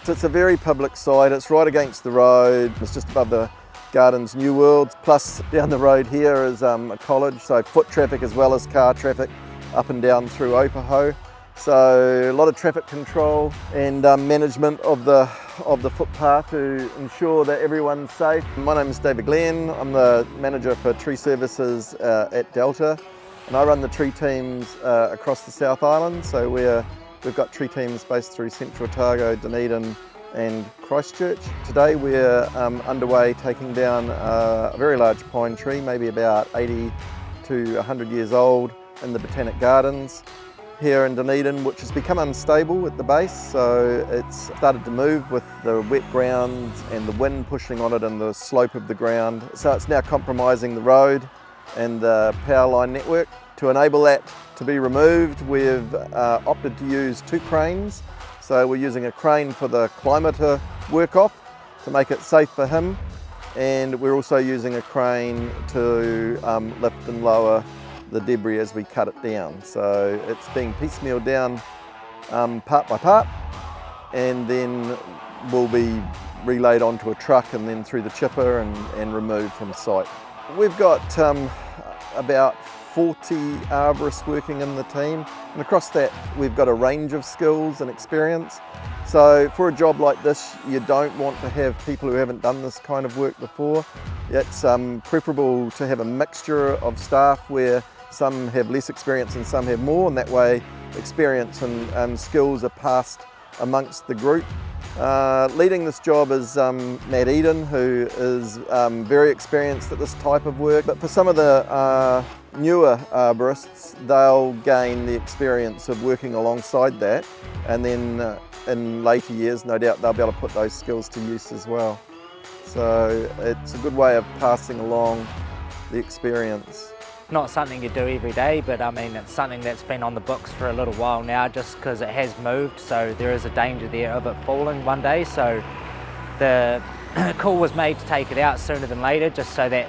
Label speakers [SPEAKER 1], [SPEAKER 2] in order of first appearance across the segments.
[SPEAKER 1] So it's a very public site, it's right against the road, it's just above the Gardens New Worlds, plus down the road here is a college, so foot traffic as well as car traffic up and down through Opaho. So a lot of traffic control and management of the footpath to ensure that everyone's safe. My name is David Glenn, I'm the manager for tree services at Delta, and I run the tree teams across the South Island. So we've got tree teams based through Central Otago, Dunedin and Christchurch. Today we're underway taking down a very large pine tree, maybe about 80 to 100 years old, in the Botanic Gardens here in Dunedin, which has become unstable at the base. So it's started to move with the wet ground and the wind pushing on it and the slope of the ground. So it's now compromising the road and the power line network. To enable that to be removed, we've opted to use 2 cranes. So we're using a crane for the climber to work off to make it safe for him, and we're also using a crane to lift and lower the debris as we cut it down. So it's being piecemealed down part by part, and then will be relayed onto a truck and then through the chipper and removed from site. We've got about 40 arborists working in the team, and across that we've got a range of skills and experience. So for a job like this, you don't want to have people who haven't done this kind of work before. It's preferable to have a mixture of staff where some have less experience and some have more, and that way experience and skills are passed amongst the group. Leading this job is Matt Eden, who is very experienced at this type of work. But for some of the newer arborists, they'll gain the experience of working alongside that, and then in later years, no doubt, they'll be able to put those skills to use as well. So it's a good way of passing along the experience.
[SPEAKER 2] Not something you do every day, but I mean it's something that's been on the books for a little while now, just because it has moved, so there is a danger there of it falling one day. So the call was made to take it out sooner than later, just so that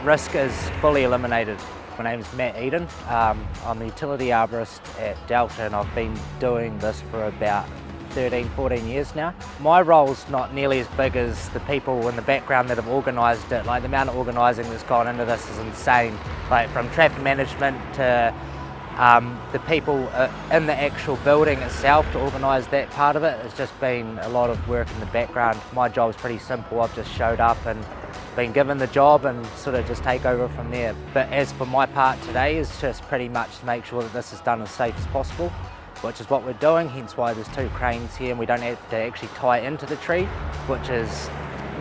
[SPEAKER 2] risk is fully eliminated. My name is Matt Eden. I'm a utility arborist at Delta, and I've been doing this for about 13-14 years now. My role's not nearly as big as the people in the background that have organised it. Like, the amount of organising that's gone into this is insane. Like, from traffic management to the people in the actual building itself to organise that part of it. It's just been a lot of work in the background. My job's pretty simple. I've just showed up and been given the job and sort of just take over from there. But as for my part today, is just pretty much to make sure that this is done as safe as possible, which is what we're doing, hence why there's 2 cranes here and we don't have to actually tie into the tree, which is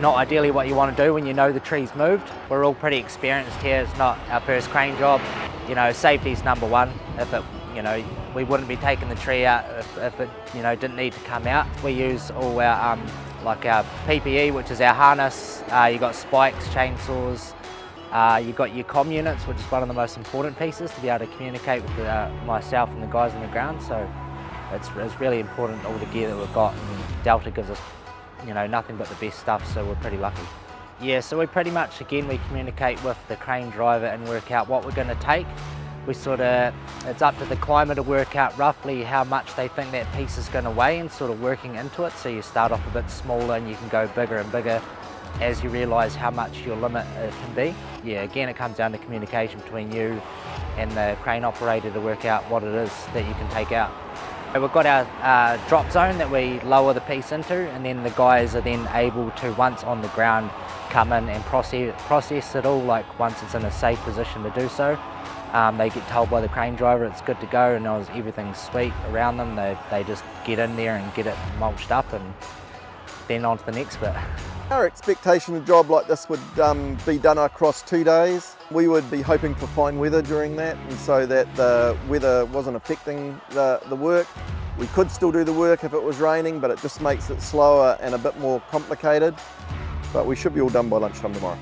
[SPEAKER 2] not ideally what you want to do when you know the tree's moved. We're all pretty experienced here. It's not our first crane job. You know, safety's number one. If it, you know, we wouldn't be taking the tree out if it, you know, didn't need to come out. We use all our like our PPE, which is our harness. You got spikes, chainsaws. You've got your comm units, which is one of the most important pieces to be able to communicate with myself and the guys on the ground. So it's really important, all the gear that we've got, and Delta gives us, you know, nothing but the best stuff, so we're pretty lucky. Yeah, so we pretty much, again, we communicate with the crane driver and work out what we're going to take. It's up to the climber to work out roughly how much they think that piece is going to weigh and sort of working into it. So you start off a bit smaller and you can go bigger and bigger as you realise how much your limit can be. Yeah, again, it comes down to communication between you and the crane operator to work out what it is that you can take out. We've got our drop zone that we lower the piece into, and then the guys are then able to, once on the ground, come in and process it all, like once it's in a safe position to do so. They get told by the crane driver it's good to go and everything's sweet around them. They just get in there and get it mulched up and then on to the next bit.
[SPEAKER 1] Our expectation of a job like this would be done across 2 days. We would be hoping for fine weather during that, and so that the weather wasn't affecting the work. We could still do the work if it was raining, but it just makes it slower and a bit more complicated. But we should be all done by lunchtime tomorrow.